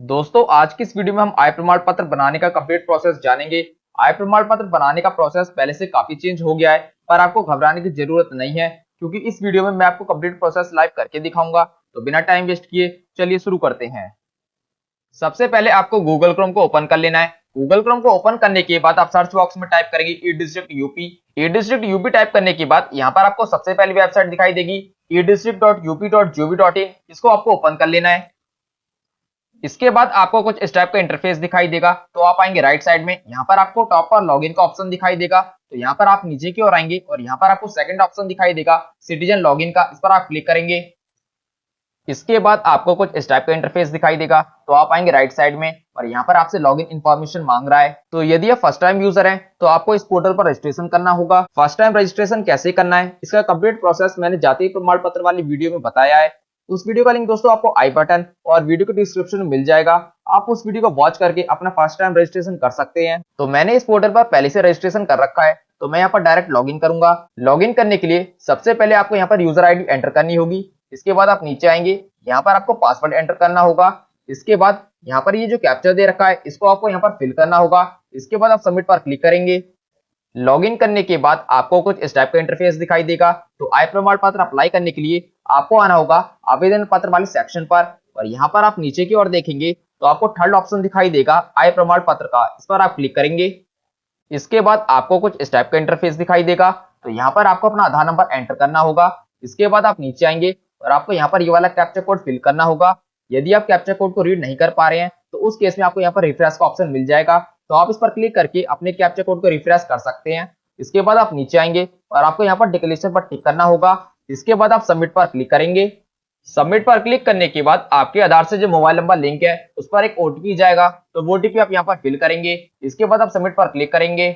दोस्तों आज की इस वीडियो में हम आय प्रमाण पत्र बनाने का कंप्लीट प्रोसेस जानेंगे। आय प्रमाण पत्र बनाने का प्रोसेस पहले से काफी चेंज हो गया है, पर आपको घबराने की जरूरत नहीं है क्योंकि इस वीडियो में मैं आपको कंप्लीट प्रोसेस लाइव करके दिखाऊंगा। तो बिना टाइम वेस्ट किए चलिए शुरू करते हैं। सबसे पहले आपको गूगल क्रोम को ओपन कर लेना है। गूगल क्रोम को ओपन करने के बाद आप सर्च बॉक्स में टाइप करेंगे ई डिस्ट्रिक्ट यूपी। ई डिस्ट्रिक्ट यूपी टाइप करने के बाद यहाँ पर आपको सबसे पहली वेबसाइट दिखाई देगी edistrict.up.gov.in। इसको आपको ओपन कर लेना है। इसके बाद आपको कुछ इस टाइप का इंटरफेस दिखाई देगा। तो आप आएंगे राइट साइड में, यहाँ पर आपको टॉप पर लॉगिन का ऑप्शन दिखाई देगा। तो यहाँ पर आप नीचे की ओर आएंगे और यहाँ पर आपको सेकंड ऑप्शन दिखाई देगा सिटीजन लॉगिन का, इस पर आप क्लिक करेंगे। इसके बाद आपको कुछ इस टाइप का इंटरफेस दिखाई देगा। तो आप आएंगे राइट साइड में और यहाँ पर आपसे लॉगिन इन्फॉर्मेशन मांग रहा है। तो यदि आप फर्स्ट टाइम यूजर हैं तो आपको इस पोर्टल पर रजिस्ट्रेशन करना होगा। फर्स्ट टाइम रजिस्ट्रेशन कैसे करना है इसका कंप्लीट प्रोसेस मैंने जातीय प्रमाण पत्र वाली वीडियो में बताया है। उस वीडियो का लिंक दोस्तों आपको आई बटन और वीडियो के डिस्क्रिप्शन में मिल जाएगा। आप उस वीडियो को वॉच करके अपना फर्स्ट टाइम रजिस्ट्रेशन कर सकते हैं। तो मैंने इस पोर्टल पर पहले से रजिस्ट्रेशन कर रखा है, तो मैं यहाँ पर डायरेक्ट लॉगिन करूंगा। लॉगिन करने के लिए सबसे पहले आपको यहाँ पर यूजर आईडी एंटर करनी होगी। इसके बाद आप नीचे आएंगे, यहाँ पर आपको पासवर्ड एंटर करना होगा। इसके बाद यहाँ पर ये जो कैप्चा दे रखा है इसको आपको यहाँ पर फिल करना होगा। इसके बाद आप सबमिट पर क्लिक करेंगे। लॉगिन करने के बाद आपको कुछ इस टाइप का इंटरफेस दिखाई देगा। तो आय प्रमाण पत्र अप्लाई करने के लिए आपको आना होगा आवेदन पत्र वाले सेक्शन पर और यहाँ पर आप नीचे की ओर देखेंगे तो आपको थर्ड ऑप्शन दिखाई देगा आय प्रमाण पत्र का, इस पर आप क्लिक करेंगे। इसके बाद आपको कुछ इस टाइप का इंटरफेस दिखाई देगा। तो यहाँ पर आपको अपना आधार नंबर एंटर करना होगा। इसके बाद आप नीचे आएंगे और आपको यहाँ पर ये वाला कैप्चा कोड फिल करना होगा। यदि आप कैप्चा कोड को रीड नहीं कर पा रहे हैं तो उस केस में आपको यहाँ पर रिफ्रेश का ऑप्शन मिल जाएगा। तो आप इस पर क्लिक करके अपने कैप्चा कोड को रिफ्रेश कर सकते हैं। इसके बाद आप नीचे आएंगे और आपको यहाँ पर डिक्लेरेशन पर टिक करना होगा। इसके बाद आप सबमिट पर क्लिक करेंगे। सबमिट पर क्लिक करने के बाद आपके आधार से जो मोबाइल नंबर लिंक है उस पर एक ओटीपी जाएगा। तो वो ओटीपी आप यहाँ पर फिल करेंगे। इसके बाद आप सबमिट पर क्लिक करेंगे।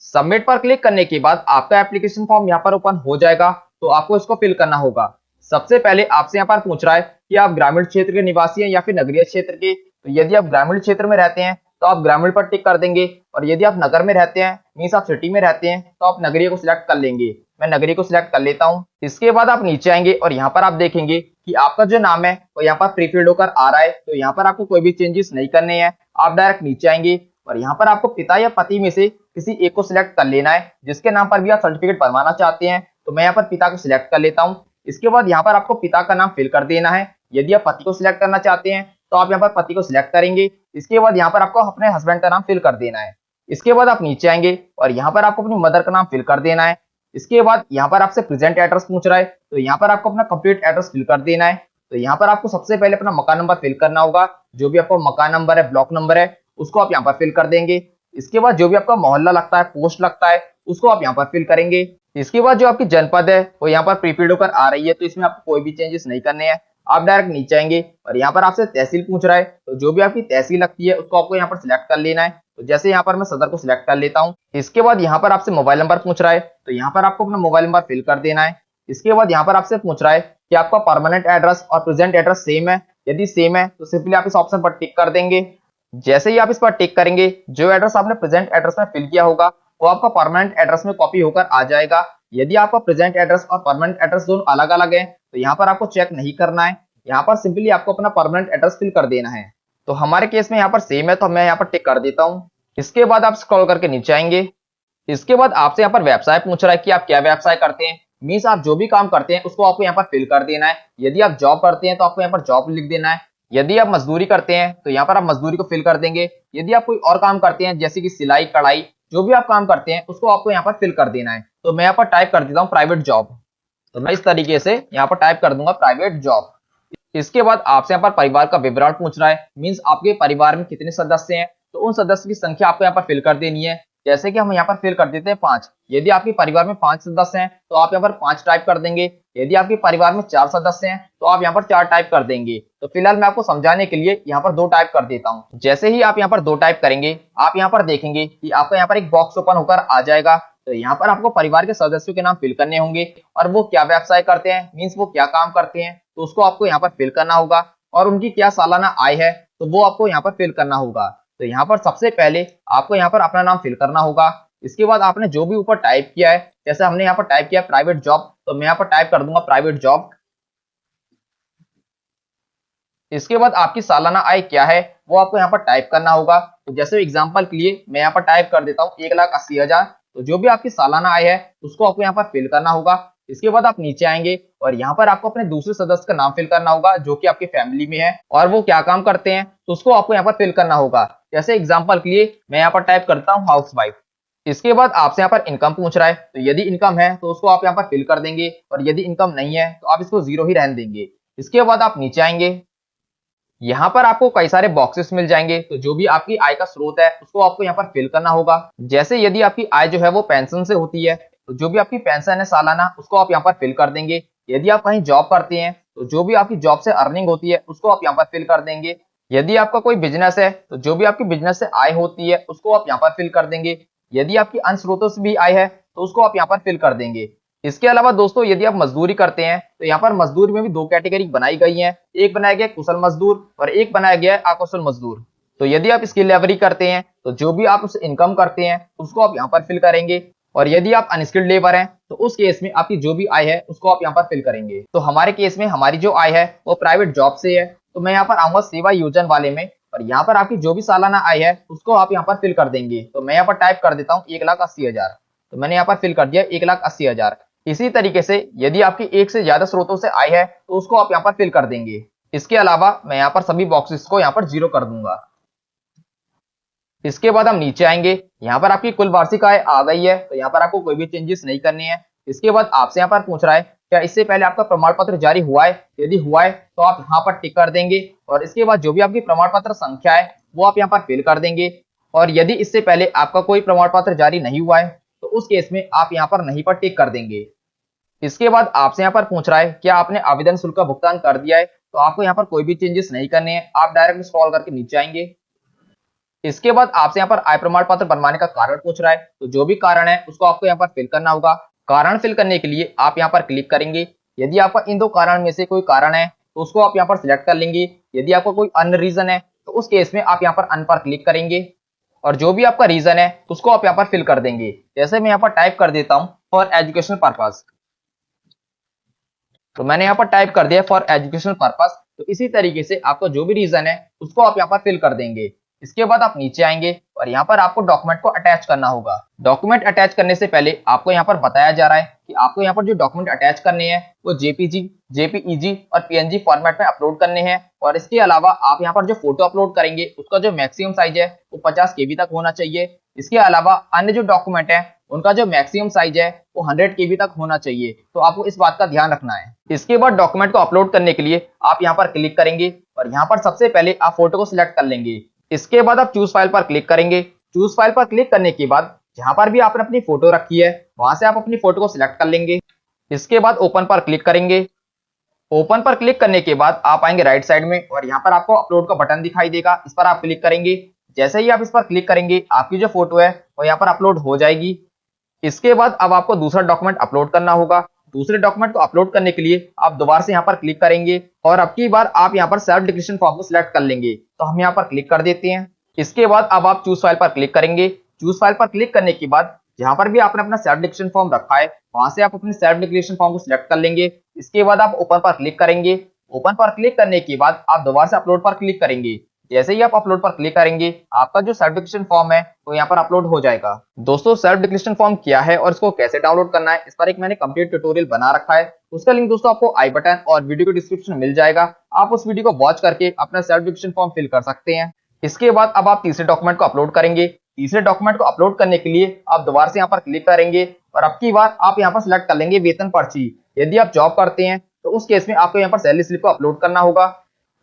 सबमिट पर क्लिक करने के बाद आपका एप्लीकेशन फॉर्म यहाँ पर ओपन हो जाएगा। तो आपको इसको फिल करना होगा। सबसे पहले आपसे यहाँ पर पूछ रहा है कि आप ग्रामीण क्षेत्र के निवासी हैं या फिर नगरीय क्षेत्र के। तो यदि आप ग्रामीण क्षेत्र में रहते हैं तो आप ग्रामीण पर टिक कर देंगे और यदि आप नगर में रहते हैं मीन्स आप सिटी में रहते हैं तो आप नगरीय को सिलेक्ट कर लेंगे। मैं नगरीय को सिलेक्ट कर लेता हूँ। इसके बाद आप नीचे आएंगे और यहाँ पर आप देखेंगे कि आपका जो नाम है वो यहाँ पर प्री फिल्ड होकर आ रहा है। तो यहाँ पर आपको कोई भी चेंजेस नहीं करने हैं। आप डायरेक्ट नीचे आएंगे और यहाँ पर आपको पिता या पति में से किसी एक को सिलेक्ट कर लेना है जिसके नाम पर भी आप सर्टिफिकेट बनवाना चाहते हैं। तो मैं यहाँ पर पिता को सिलेक्ट कर लेता हूँ। इसके बाद यहाँ पर आपको पिता का नाम फिल कर देना है। यदि आप पति को सिलेक्ट करना चाहते हैं तो आप यहाँ पर पति को सिलेक्ट करेंगे। इसके बाद यहाँ पर आपको अपने हस्बैंड का नाम फिल कर देना है। इसके बाद आप नीचे आएंगे और यहाँ पर आपको अपनी मदर का नाम फिल कर देना है। इसके बाद यहाँ पर आपसे प्रेजेंट एड्रेस पूछ रहा है, तो यहाँ पर आपको अपना कंप्लीट एड्रेस फिल कर देना है। तो यहाँ पर आपको सबसे पहले अपना मकान नंबर फिल करना होगा। जो भी आपका मकान नंबर है, ब्लॉक नंबर है, उसको आप यहाँ पर फिल कर देंगे। इसके बाद जो भी आपका मोहल्ला लगता है, पोस्ट लगता है, उसको आप यहाँ पर फिल करेंगे। इसके बाद जो आपकी जनपद है वो यहाँ पर प्रीफिल्ड होकर आ रही है, तो इसमें आपको कोई भी चेंजेस नहीं करने हैं। आप डायरेक्ट नीचे आएंगे और यहाँ पर आपसे तहसील पूछ रहा है, तो जो भी आपकी तहसील लगती है उसको आपको यहाँ पर सिलेक्ट कर लेना है। तो जैसे यहाँ पर मैं सदर को सिलेक्ट कर लेता हूँ। इसके बाद यहाँ पर आपसे मोबाइल नंबर पूछ रहा है, तो यहाँ पर आपको अपना मोबाइल नंबर फिल कर देना है। इसके बाद यहाँ पर आपसे पूछ रहा है कि आपका परमानेंट एड्रेस और प्रेजेंट एड्रेस सेम है। यदि सेम है तो सिंपली आप इस ऑप्शन पर टिक कर देंगे। जैसे ही आप इस पर टिक करेंगे, जो एड्रेस आपने प्रेजेंट एड्रेस में फिल किया होगा वो आपका परमानेंट एड्रेस में कॉपी होकर आ जाएगा। यदि आपका प्रेजेंट एड्रेस और परमानेंट एड्रेस दोनों अलग अलग है तो यहाँ पर आपको चेक नहीं करना है। यहाँ पर सिंपली आपको अपना परमानेंट एड्रेस फिल कर देना है। तो हमारे केस में यहाँ पर सेम है, तो मैं यहाँ पर टिक कर देता हूँ। इसके बाद आप स्क्रॉल करके नीचे आएंगे। इसके बाद आपसे यहाँ पर व्यवसाय पूछ रहा है कि आप क्या व्यवसाय करते हैं। मीन्स आप जो भी काम करते हैं उसको आपको यहाँ पर फिल कर देना है। यदि आप जॉब करते हैं तो आपको यहाँ पर जॉब लिख देना है। यदि आप मजदूरी करते हैं तो यहाँ पर आप मजदूरी को फिल कर देंगे। यदि आप कोई और काम करते हैं जैसे कि सिलाई कढ़ाई, जो भी आप काम करते हैं उसको आपको यहाँ पर फिल कर देना है। तो मैं यहाँ पर टाइप कर देता हूँ प्राइवेट जॉब। तो मैं इस तरीके से यहाँ पर टाइप कर दूंगा प्राइवेट जॉब। इसके बाद आपसे यहाँ पर परिवार का विवरण पूछ रहा है, मीन्स आपके परिवार में कितने सदस्य हैं। तो उन सदस्य की संख्या आपको यहाँ पर फिल कर देनी है। जैसे कि हम यहाँ पर फिल कर देते हैं 5। यदि आपके परिवार में 5 सदस्य हैं तो आप यहाँ पर 5 टाइप कर देंगे। यदि आपके परिवार में 4 सदस्य हैं तो आप यहाँ पर 4 टाइप कर देंगे। तो फिलहाल मैं आपको समझाने के लिए यहाँ पर 2 टाइप कर देता हूँ। जैसे ही आप यहाँ पर 2 टाइप करेंगे, आप यहाँ पर देखेंगे कि आपका यहाँ पर एक बॉक्स ओपन होकर आ जाएगा। तो यहाँ पर आपको परिवार के सदस्यों के नाम फिल करने होंगे और वो क्या व्यवसाय करते हैं, मीन्स वो क्या काम करते हैं, तो उसको आपको यहाँ पर फिल करना होगा। और उनकी क्या सालाना आय है तो वो आपको यहाँ पर फिल करना होगा। तो यहाँ पर सबसे पहले आपको यहाँ पर अपना नाम फिल करना होगा। इसके बाद आपने जो भी ऊपर टाइप किया है, जैसे हमने यहाँ पर टाइप किया प्राइवेट जॉब, तो मैं यहाँ पर टाइप कर दूंगा प्राइवेट जॉब। इसके बाद आपकी सालाना आय क्या है वो आपको यहाँ पर टाइप करना होगा। तो जैसे एग्जांपल के लिए मैं यहाँ पर टाइप कर देता हूँ 1,80,000। तो जो भी आपकी सालाना आय है उसको आपको यहाँ पर फिल करना होगा। इसके बाद आप नीचे आएंगे और यहाँ पर आपको अपने दूसरे सदस्य का नाम फिल करना होगा जो कि आपकी फैमिली में है और वो क्या काम करते हैं तो उसको आपको यहाँ पर फिल करना होगा। जैसे एग्जाम्पल के लिए मैं यहाँ पर टाइप करता हूँ हाउस वाइफ। इसके बाद आपसे यहाँ पर इनकम पूछ रहा है, तो यदि इनकम है तो उसको आप यहाँ पर फिल कर देंगे और यदि इनकम नहीं है तो आप इसको 0 ही रहने देंगे। इसके बाद आप नीचे आएंगे, यहाँ पर आपको कई सारे बॉक्सेस मिल जाएंगे। तो जो भी आपकी आय का स्रोत है उसको आपको यहाँ पर फिल करना होगा। जैसे यदि आपकी आय जो है वो पेंशन से होती है तो जो भी आपकी पेंशन है सालाना उसको आप यहाँ पर फिल कर देंगे। यदि आप कहीं जॉब करते हैं तो जो भी आपकी जॉब से अर्निंग होती है उसको आप यहाँ पर फिल कर देंगे। यदि आपका कोई बिजनेस है तो जो भी आपकी बिजनेस से आय होती है उसको आप यहाँ पर फिल कर देंगे। यदि आपकी अन्य स्रोतों से भी आय है तो उसको आप यहाँ पर फिल कर देंगे। इसके अलावा दोस्तों यदि आप मजदूरी करते हैं तो यहाँ पर मजदूर में भी 2 कैटेगरी बनाई गई हैं। एक बनाया गया कुशल मजदूर और एक बनाया गया है अकुशल मजदूर। तो यदि आप स्किल लेबरिंग करते हैं तो जो भी आप उस इनकम करते हैं उसको आप यहाँ पर फिल करेंगे और यदि आप अनस्किल्ड लेबर हैं तो उस केस में आपकी जो भी आय है उसको आप यहाँ पर फिल करेंगे। तो हमारे केस में हमारी जो आय है वो प्राइवेट जॉब से है, तो मैं यहाँ पर आऊंगा सेवा योजना वाले में और यहाँ पर आपकी जो भी सालाना आय है उसको आप यहाँ पर फिल कर देंगे। तो मैं यहाँ पर टाइप कर देता हूँ 1,80,000। तो मैंने यहाँ पर फिल कर दिया 1,80,000। इसी तरीके से यदि आपकी एक से ज्यादा स्रोतों से आय है तो उसको आप यहाँ पर फिल कर देंगे। इसके अलावा मैं यहाँ पर सभी बॉक्सेस को यहाँ पर 0 कर दूंगा। इसके बाद हम नीचे आएंगे, यहाँ पर आपकी कुल वार्षिक आय आ गई है तो यहाँ पर आपको कोई भी चेंजेस नहीं करनी है। इसके बाद आपसे यहाँ पर पूछ रहा है क्या इससे पहले आपका प्रमाण पत्र जारी हुआ है, यदि हुआ है तो आप यहाँ पर टिक कर देंगे और इसके बाद जो भी आपकी प्रमाण पत्र संख्या है वो आप यहाँ पर फिल कर देंगे। और यदि इससे पहले आपका कोई प्रमाण पत्र जारी नहीं हुआ है तो उस केस में आप यहाँ पर नहीं पर टिक कर देंगे। इसके बाद आपसे यहाँ पर पूछ रहा है क्या आपने आवेदन शुल्क का भुगतान कर दिया है, तो आपको यहाँ पर कोई भी चेंजेस नहीं करने हैं, आप डायरेक्ट स्क्रॉल करके नीचे आएंगे। इसके बाद आपसे यहाँ पर आय प्रमाण पत्र बनवाने का कारण पूछ रहा है, तो जो भी कारण है उसको आपको यहाँ पर फिल करना होगा। कारण फिल करने के लिए आप यहाँ पर क्लिक करेंगे। यदि आपका इन 2 कारण में से कोई कारण है तो उसको आप यहाँ पर सिलेक्ट कर लेंगे। यदि आपका कोई अन्य रीजन है तो उस केस में आप यहाँ पर अन पर क्लिक करेंगे और जो भी आपका रीजन है उसको आप यहाँ पर फिल कर देंगे। जैसे मैं यहाँ पर टाइप कर देता हूँ फॉर एजुकेशनल पर्पस। तो मैंने यहाँ पर टाइप कर दिया फॉर एजुकेशनल पर्पस। तो इसी तरीके से आपका जो भी रीजन है उसको आप यहाँ पर फिल कर देंगे। इसके बाद आप नीचे आएंगे और यहाँ पर आपको डॉक्यूमेंट को अटैच करना होगा। डॉक्यूमेंट अटैच करने से पहले आपको यहाँ पर बताया जा रहा है कि आपको यहाँ पर जो डॉक्यूमेंट अटैच करने हैं वो जेपीजी, जेपीईजी और पीएनजी फॉर्मेट में अपलोड करने हैं। और इसके अलावा आप यहाँ पर जो फोटो अपलोड करेंगे उसका जो मैक्सिमम साइज है वो 50 KB तक होना चाहिए। इसके अलावा अन्य जो डॉक्यूमेंट है उनका जो मैक्सिमम साइज है वो 100 KB तक होना चाहिए। तो आपको इस बात का ध्यान रखना है। इसके बाद डॉक्यूमेंट को अपलोड करने के लिए आप यहाँ पर क्लिक करेंगे और यहाँ पर सबसे पहले आप फोटो को सिलेक्ट कर लेंगे। इसके बाद आप चूज फाइल पर क्लिक करेंगे। चूज फाइल पर क्लिक करने के बाद जहां पर भी आपने अपनी फोटो रखी है वहां से आप अपनी फोटो को सिलेक्ट कर लेंगे। इसके बाद ओपन पर क्लिक करेंगे। ओपन पर क्लिक करने के बाद आप आएंगे राइट साइड में और यहाँ पर आपको अपलोड का बटन दिखाई देगा, इस पर आप क्लिक करेंगे। जैसे ही आप इस पर क्लिक करेंगे आपकी जो फोटो है वो यहाँ पर अपलोड हो जाएगी। इसके बाद अब आपको दूसरा डॉक्यूमेंट अपलोड करना होगा। दूसरे डॉक्यूमेंट को अपलोड करने के लिए आप दोबारा से यहाँ पर क्लिक करेंगे और अब की बार आप यहाँ पर सेल्फ डिक्लेरेशन फॉर्म को सिलेक्ट कर लेंगे। तो हम यहाँ पर क्लिक कर देते हैं। इसके बाद अब आप चूज फाइल पर क्लिक करेंगे। चूज फाइल पर क्लिक करने के बाद जहां पर भी आपने अपना सेल्फ डिक्लेरेशन फॉर्म रखा है वहां से आप अपने सेल्फ डिक्लेरेशन फॉर्म को सिलेक्ट कर लेंगे। इसके बाद आप ओपन पर क्लिक करेंगे। ओपन पर क्लिक करने के बाद आप दोबारा से अपलोड पर क्लिक करेंगे। जैसे ही आप अपलोड पर क्लिक करेंगे आपका जो सेल्फ डिक्लेरेशन फॉर्म है वो यहाँ पर अपलोड हो जाएगा। दोस्तों सेल्फ डिक्लेरेशन फॉर्म क्या है और इसको कैसे डाउनलोड करना है इस पर एक मैंने कंप्लीट ट्यूटोरियल बना रखा है। उसका लिंक दोस्तों आपको आई बटन और वीडियो के डिस्क्रिप्शन में मिल जाएगा। आप उस वीडियो को वॉच करके अपना सेल्फ डिक्लेरेशन फॉर्म फिल कर सकते हैं। इसके बाद अब आप तीसरे डॉक्यूमेंट को अपलोड करेंगे। तीसरे डॉक्यूमेंट को अपलोड करने के लिए आप दोबारा से यहाँ पर क्लिक करेंगे और अब की बार आप यहाँ पर सिलेक्ट कर लेंगे वेतन पर्ची। यदि आप जॉब करते हैं तो उस केस में आपको यहाँ पर सैलरी स्लिप को अपलोड करना होगा।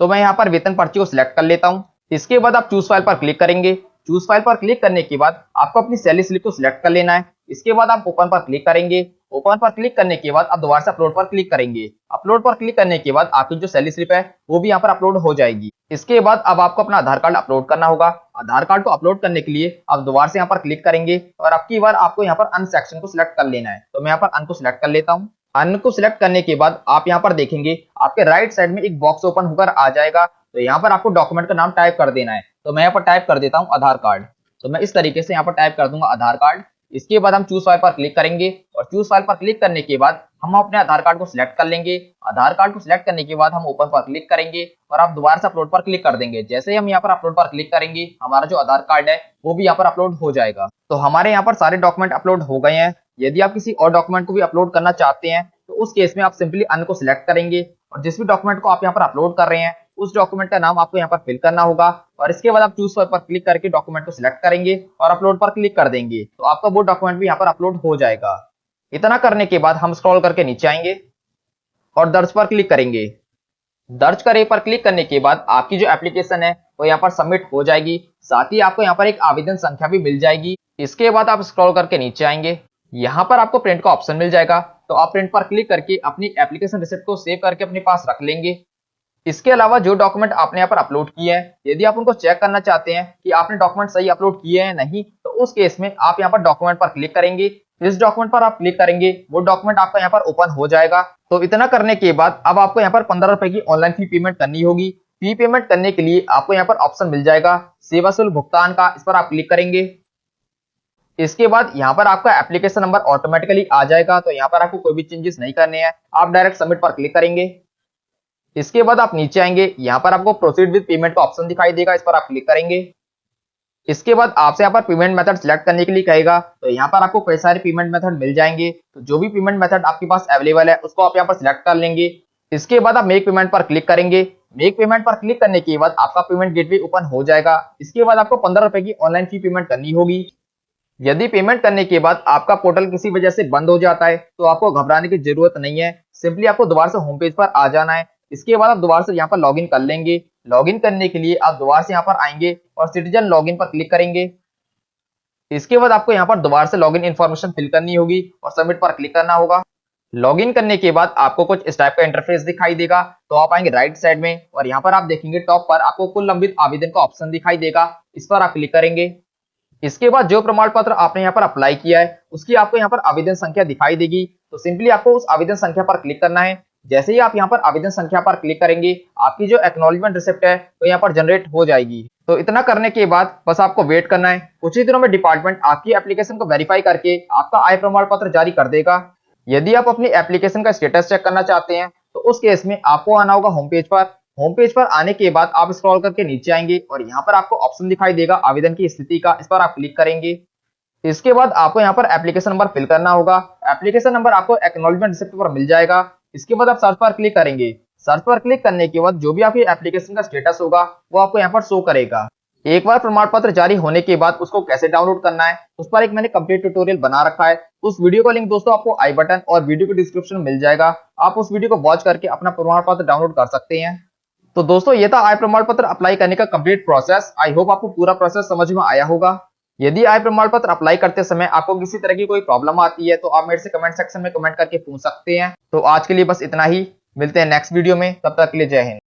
तो मैं यहाँ पर वेतन पर्ची को सिलेक्ट कर लेता हूँ। इसके बाद आप चूज फाइल पर क्लिक करेंगे। चूज फाइल पर क्लिक करने के बाद आपको अपनी सैलरी स्लिप को सिलेक्ट कर लेना है। इसके बाद आप ओपन पर क्लिक करेंगे। ओपन पर क्लिक करने के बाद आप दोबारा से अपलोड पर क्लिक करेंगे। अपलोड पर क्लिक करने के बाद आपकी जो सैलरी स्लिप है वो भी यहाँ पर अपलोड हो जाएगी। इसके बाद अब आपको अपना आधार कार्ड अपलोड करना होगा। आधार कार्ड को अपलोड करने के लिए आप दोबारा से यहाँ पर क्लिक करेंगे और अब की बार आपको यहाँ पर अन सेक्शन को सिलेक्ट कर लेना है। तो मैं यहाँ पर अन को सिलेक्ट कर लेता हूँ। अन को सिलेक्ट करने के बाद आप यहाँ पर देखेंगे आपके राइट साइड में एक बॉक्स ओपन होकर आ जाएगा। तो यहाँ पर आपको डॉक्यूमेंट का नाम टाइप कर देना है। तो मैं यहाँ पर टाइप कर देता हूँ आधार कार्ड। तो मैं इस तरीके से यहाँ पर टाइप कर दूंगा आधार कार्ड। इसके बाद हम चूज फाइल पर क्लिक करेंगे और चूज फाइल पर क्लिक करने के बाद हम अपने आधार कार्ड को सिलेक्ट कर लेंगे। आधार कार्ड को सिलेक्ट करने के बाद हम ओपन पर क्लिक करेंगे और आप दोबारा से अपलोड पर क्लिक कर देंगे। जैसे ही हम यहाँ पर अपलोड पर क्लिक करेंगे हमारा जो आधार कार्ड है वो भी यहाँ पर अपलोड हो जाएगा। तो हमारे यहाँ पर सारे डॉक्यूमेंट अपलोड हो गए हैं। यदि आप किसी और डॉक्यूमेंट को भी अपलोड करना चाहते हैं तो उस केस में आप सिंपली अन को सिलेक्ट करेंगे और जिस भी डॉक्यूमेंट को आप यहाँ पर अपलोड कर रहे हैं उस डॉक्यूमेंट का नाम आपको यहाँ पर फिल करना होगा और इसके बाद आप चूज फाइल पर क्लिक करके डॉक्यूमेंट को सिलेक्ट करेंगे और अपलोड पर क्लिक कर देंगे तो आपका वो डॉक्यूमेंट भी यहाँ पर अपलोड हो जाएगा। इतना करने के बाद हम स्क्रॉल करके नीचे आएंगे और दर्ज पर क्लिक करेंगे। दर्ज करे पर क्लिक करने के बाद आपकी जो एप्लीकेशन है वो यहाँ पर सबमिट हो जाएगी। साथ ही आपको यहाँ पर एक आवेदन संख्या भी मिल जाएगी। इसके बाद आप स्क्रॉल करके नीचे आएंगे, यहाँ पर आपको प्रिंट का ऑप्शन मिल जाएगा तो आप प्रिंट पर क्लिक करके अपनी एप्लीकेशन रिसिप्ट को सेव करके अपने पास रख लेंगे। इसके अलावा जो डॉक्यूमेंट आपने यहाँ पर अपलोड किए हैं यदि आप उनको चेक करना चाहते हैं कि आपने डॉक्यूमेंट सही अपलोड किए हैं नहीं तो उस केस में आप यहाँ पर डॉक्यूमेंट पर क्लिक करेंगे। जिस डॉक्यूमेंट पर आप क्लिक करेंगे वो डॉक्यूमेंट आपका यहाँ पर ओपन हो जाएगा। तो इतना करने के बाद अब आपको यहाँ पर 15 रुपए की ऑनलाइन फी पेमेंट करनी होगी। फी पेमेंट करने के लिए आपको यहाँ पर ऑप्शन मिल जाएगा सेवा शुल्क भुगतान का, इस पर आप क्लिक करेंगे। इसके बाद यहाँ पर आपका एप्लीकेशन नंबर ऑटोमेटिकली आ जाएगा तो यहाँ पर आपको कोई भी चेंजेस नहीं करने हैं, आप डायरेक्ट सबमिट पर क्लिक करेंगे। इसके बाद आप नीचे आएंगे, यहाँ पर आपको प्रोसीड विद पेमेंट का ऑप्शन दिखाई देगा, इस पर आप क्लिक करेंगे। इसके बाद आपसे यहाँ पर पेमेंट मेथड सिलेक्ट करने के लिए कहेगा तो यहाँ पर आपको कई सारे पेमेंट मेथड मिल जाएंगे तो जो भी पेमेंट मेथड आपके पास अवेलेबल है उसको आप यहाँ पर सिलेक्ट कर लेंगे। इसके बाद आप मेक पेमेंट पर क्लिक करेंगे। मेक पेमेंट पर क्लिक करने के बाद आपका पेमेंट गेटवे ओपन हो जाएगा। इसके बाद आपको 15 रुपए की ऑनलाइन फी पेमेंट करनी होगी। यदि पेमेंट करने के बाद आपका पोर्टल किसी वजह से बंद हो जाता है तो आपको घबराने की जरूरत नहीं है, सिंपली आपको दोबारा से होम पेज पर आ जाना है। इसके बाद आप दोबारा से यहाँ पर लॉगिन कर लेंगे। लॉगिन करने के लिए आप दोबारा से यहाँ पर आएंगे और सिटीजन लॉगिन पर क्लिक करेंगे। इसके बाद आपको यहाँ पर दोबारा से लॉगिन इन्फॉर्मेशन फिल करनी होगी और सबमिट पर क्लिक करना होगा। लॉगिन करने के बाद आपको कुछ इस टाइप का इंटरफेस दिखाई देगा तो आप आएंगे राइट साइड में और यहाँ पर आप देखेंगे टॉप पर आपको कुल लंबित आवेदन का ऑप्शन दिखाई देगा, इस पर आप क्लिक करेंगे। इसके बाद जो प्रमाण पत्र आपने यहाँ पर अप्लाई किया है उसकी आपको यहाँ पर आवेदन संख्या दिखाई देगी तो सिंपली आपको उस आवेदन संख्या पर क्लिक करना है। जैसे ही आप यहाँ पर आवेदन संख्या पर क्लिक करेंगे आपकी जो एक्नॉलेजमेंट रिसिप्ट है तो यहाँ पर जनरेट हो जाएगी। तो इतना करने के बाद बस आपको वेट करना है, कुछ ही दिनों में डिपार्टमेंट आपकी एप्लीकेशन को वेरीफाई करके आपका आय प्रमाण पत्र जारी कर देगा। यदि आप अपनी एप्लीकेशन का स्टेटस चेक करना चाहते हैं तो उस केस में आपको आना होगा होम पेज पर। होम पेज पर आने के बाद आप स्क्रॉल करके नीचे आएंगे और यहाँ पर आपको ऑप्शन दिखाई देगा आवेदन की स्थिति का, इस पर आप क्लिक करेंगे। इसके बाद आपको यहाँ पर एप्लीकेशन नंबर फिल करना होगा। एप्लीकेशन नंबर आपको एक्नॉलेजमेंट रिसिप्ट पर मिल जाएगा। इसके बाद आप सर्च पर क्लिक करेंगे। सर्च पर क्लिक करने के बाद जो भी आपकी एप्लीकेशन का स्टेटस होगा वो आपको यहाँ पर शो करेगा। एक बार प्रमाण पत्र जारी होने के बाद उसको कैसे डाउनलोड करना है उस पर एक मैंने कंप्लीट ट्यूटोरियल बना रखा है। उस वीडियो का लिंक दोस्तों आपको आई बटन और वीडियो के डिस्क्रिप्शन में मिल जाएगा, आप उस वीडियो को वॉच करके अपना प्रमाण पत्र डाउनलोड कर सकते हैं। तो दोस्तों ये था आय प्रमाण पत्र अप्लाई करने का कंप्लीट प्रोसेस। आई होप आपको पूरा प्रोसेस समझ में आया होगा। यदि आय प्रमाण पत्र अप्लाई करते समय आपको किसी तरह की कोई प्रॉब्लम आती है तो आप मेरे से कमेंट सेक्शन में कमेंट करके पूछ सकते हैं। तो आज के लिए बस इतना ही, मिलते हैं नेक्स्ट वीडियो में, तब तक के लिए जय हिंद।